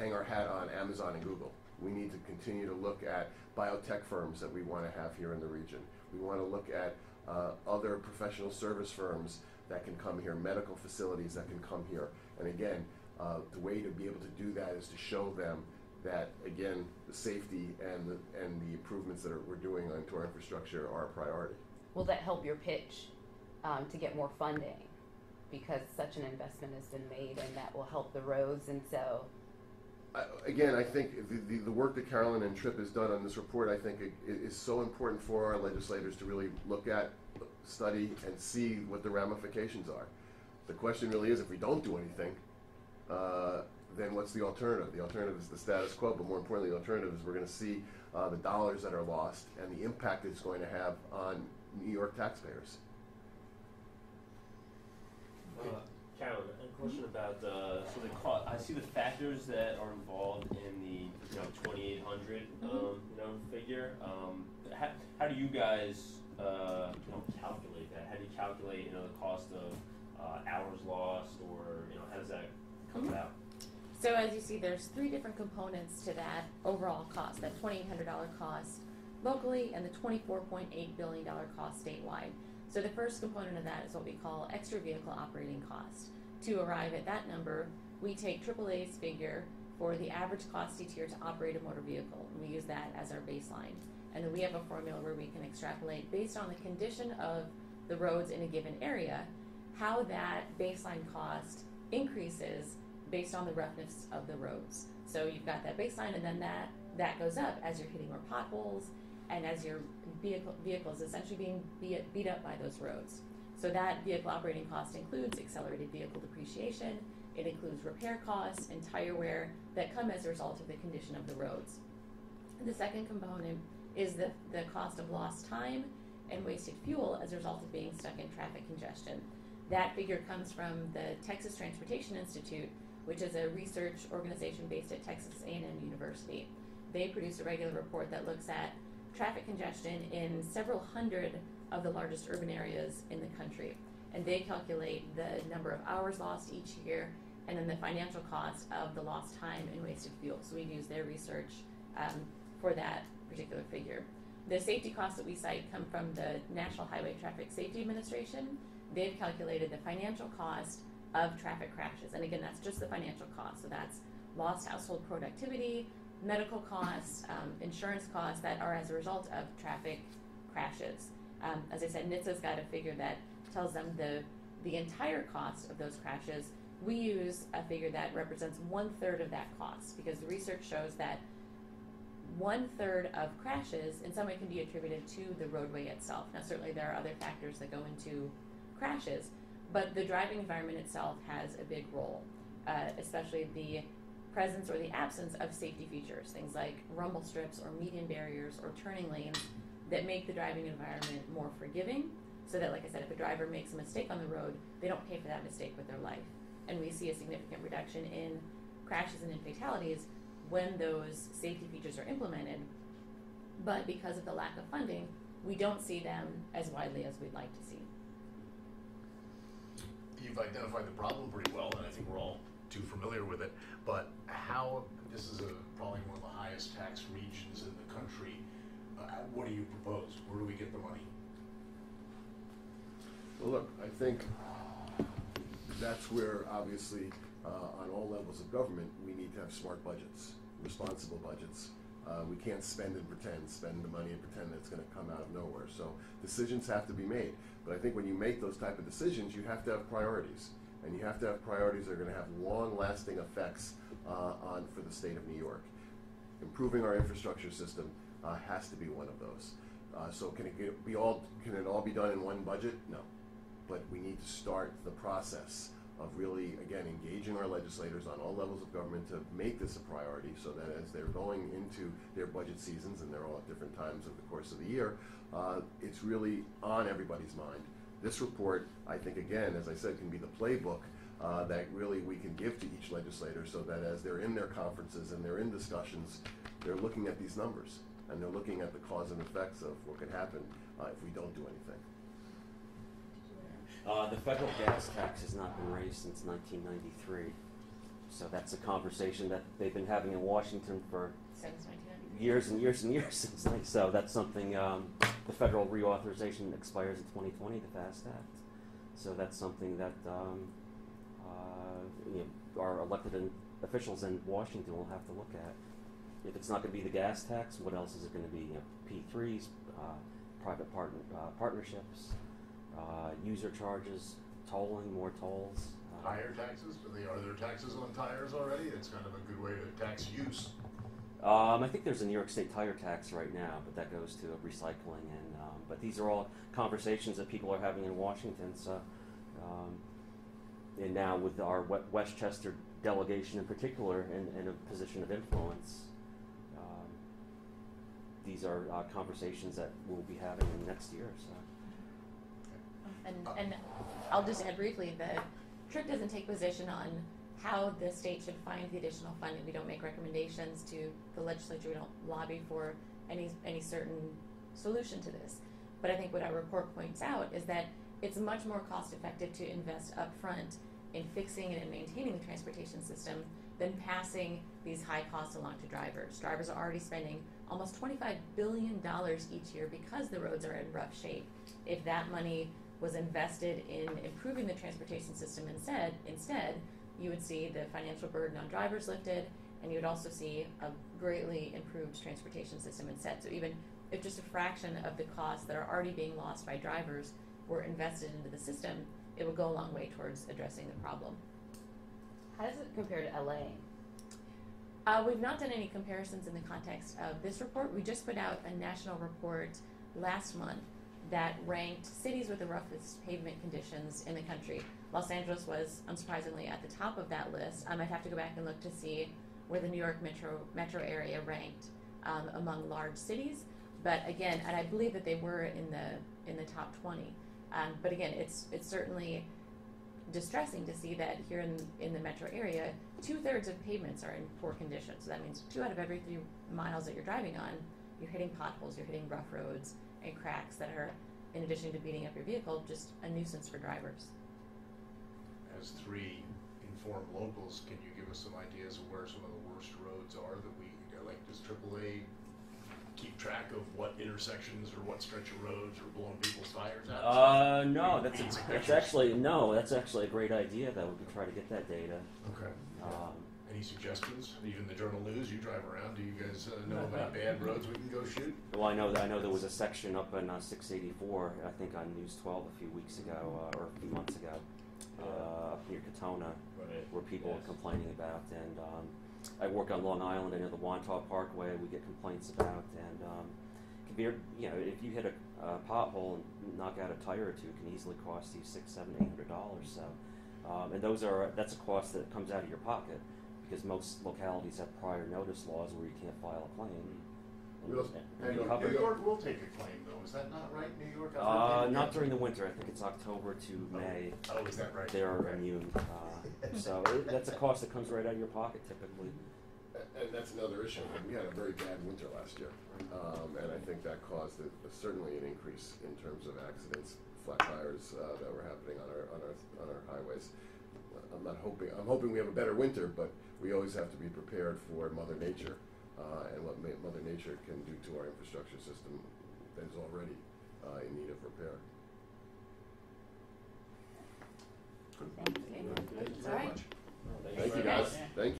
hang our hat on Amazon and Google. We need to continue to look at biotech firms that we want to have here in the region. We want to look at other professional service firms that can come here, medical facilities that can come here. And again, the way to be able to do that is to show them that, again, the safety and the improvements that we're doing onto our infrastructure are a priority. Will that help your pitch to get more funding? Because such an investment has been made, and that will help the roads, and so... Again, I think the work that Carloyn and Tripp has done on this report, I think is so important for our legislators to really look at, study, and see what the ramifications are. The question really is, if we don't do anything, then what's the alternative? The alternative is the status quo, but more importantly, the alternative is we're going to see the dollars that are lost and the impact it's going to have on New York taxpayers. Carolyn, a question about the cost. I see the factors that are involved in the 2,800 figure. How do you guys calculate that? How do you calculate the cost of hours lost, or how does that come about? So as you see, there's 3 different components to that overall cost, that $2,800 cost locally and the $24.8 billion cost statewide. So the first component of that is what we call extra vehicle operating cost. To arrive at that number, we take AAA's figure for the average cost each year to operate a motor vehicle, and we use that as our baseline. And then we have a formula where we can extrapolate, based on the condition of the roads in a given area, how that baseline cost increases based on the roughness of the roads. So you've got that baseline, and then that goes up as you're hitting more potholes and as your vehicle is essentially being beat up by those roads. So that vehicle operating cost includes accelerated vehicle depreciation, it includes repair costs and tire wear that come as a result of the condition of the roads. The second component is the cost of lost time and wasted fuel as a result of being stuck in traffic congestion. That figure comes from the Texas Transportation Institute, which is a research organization based at Texas A&M University. They produce a regular report that looks at traffic congestion in several hundred of the largest urban areas in the country. And they calculate the number of hours lost each year and then the financial cost of the lost time and wasted fuel. So we use their research for that particular figure. The safety costs that we cite come from the National Highway Traffic Safety Administration. They've calculated the financial cost of traffic crashes. And again, that's just the financial cost. So that's lost household productivity, medical costs, insurance costs that are as a result of traffic crashes. As I said, NHTSA's got a figure that tells them the entire cost of those crashes. We use a figure that represents 1/3 of that cost, because the research shows that 1/3 of crashes in some way can be attributed to the roadway itself. Now, certainly there are other factors that go into crashes, but the driving environment itself has a big role, especially the presence or the absence of safety features, things like rumble strips or median barriers or turning lanes that make the driving environment more forgiving, so that, like I said, if a driver makes a mistake on the road, they don't pay for that mistake with their life. And we see a significant reduction in crashes and in fatalities when those safety features are implemented, but because of the lack of funding, we don't see them as widely as we'd like to see. You've identified the problem pretty well, and I think we're all too familiar with it, but how, this is probably one of the highest tax regions in the country, what do you propose? Where do we get the money? Well, look, I think that's where, obviously, on all levels of government, we need to have smart budgets, responsible budgets. We can't spend the money and pretend that it's going to come out of nowhere. So decisions have to be made. But I think when you make those type of decisions, you have to have priorities. And you have to have priorities that are going to have long-lasting effects for the state of New York. Improving our infrastructure system has to be one of those. So can it all be done in one budget? No. But we need to start the process of really, again, engaging our legislators on all levels of government to make this a priority, so that as they're going into their budget seasons, and they're all at different times of the course of the year, it's really on everybody's mind. This report, I think, again, as I said, can be the playbook that really we can give to each legislator, so that as they're in their conferences and they're in discussions, they're looking at these numbers, and they're looking at the cause and effects of what could happen if we don't do anything. The federal gas tax has not been raised since 1993. So that's a conversation that they've been having in Washington for Since 1900. years and years and years since. So that's something, the federal reauthorization expires in 2020, the FAST Act. So that's something that our elected officials in Washington will have to look at. If it's not going to be the gas tax, what else is it going to be? P3s, private partnerships, user charges, tolling, more tolls. Tire taxes? Are there taxes on tires already? It's kind of a good way to tax use. I think there's a New York State tire tax right now, but that goes to recycling. But these are all conversations that people are having in Washington. So, and now with our Westchester delegation in particular in a position of influence, these are conversations that we'll be having in next year. So. And I'll just add briefly that TRIC doesn't take position on how the state should find the additional funding. We don't make recommendations to the legislature. We don't lobby for any certain solution to this. But I think what our report points out is that it's much more cost effective to invest upfront in fixing and in maintaining the transportation system than passing these high costs along to drivers. Drivers are already spending almost $25 billion each year because the roads are in rough shape. If that money was invested in improving the transportation system instead, you would see the financial burden on drivers lifted, and you would also see a greatly improved transportation system instead. So even if just a fraction of the costs that are already being lost by drivers were invested into the system, it would go a long way towards addressing the problem. How does it compare to LA? We've not done any comparisons in the context of this report. We just put out a national report last month that ranked cities with the roughest pavement conditions in the country. Los Angeles was, unsurprisingly, at the top of that list. I'd have to go back and look to see where the New York metro area ranked among large cities. But again, and I believe that they were in the top 20. But again, it's certainly distressing to see that here in the metro area, 2/3 of pavements are in poor condition. So that means 2 out of every 3 miles that you're driving on, you're hitting potholes, you're hitting rough roads and cracks that are, in addition to beating up your vehicle, just a nuisance for drivers. As 3 informed locals, can you give us some ideas of where some of the worst roads are that we, like, does AAA keep track of what intersections or what stretch of roads are blowing people's tires out? No, that's actually a great idea. That we could try to get that data. Okay. Any suggestions? Even the Journal News, you drive around. Do you guys know of any bad roads we can go shoot? Well, I know there was a section up in 684, I think on News 12 a few weeks ago or a few months ago, up near Katona, where people are complaining about. And I work on Long Island. I know the Wantagh Parkway we get complaints about. And it can be, if you hit a pothole and knock out a tire or two, it can easily cost you $600, $700, $800. So, and that's a cost that comes out of your pocket, because most localities have prior notice laws where you can't file a claim. New York will take a claim, though. Is that not right? New York? Not during the winter. I think it's October to May. Oh, is that right? They're immune. So that's a cost that comes right out of your pocket typically. And that's another issue. We had a very bad winter last year, and I think that caused certainly an increase in terms of accidents, flat tires that were happening on our highways. I'm hoping we have a better winter, but we always have to be prepared for Mother Nature and what Mother Nature can do to our infrastructure system that is already in need of repair. Thank you. Thank you very much. Thank Thank you, guys. Thank you.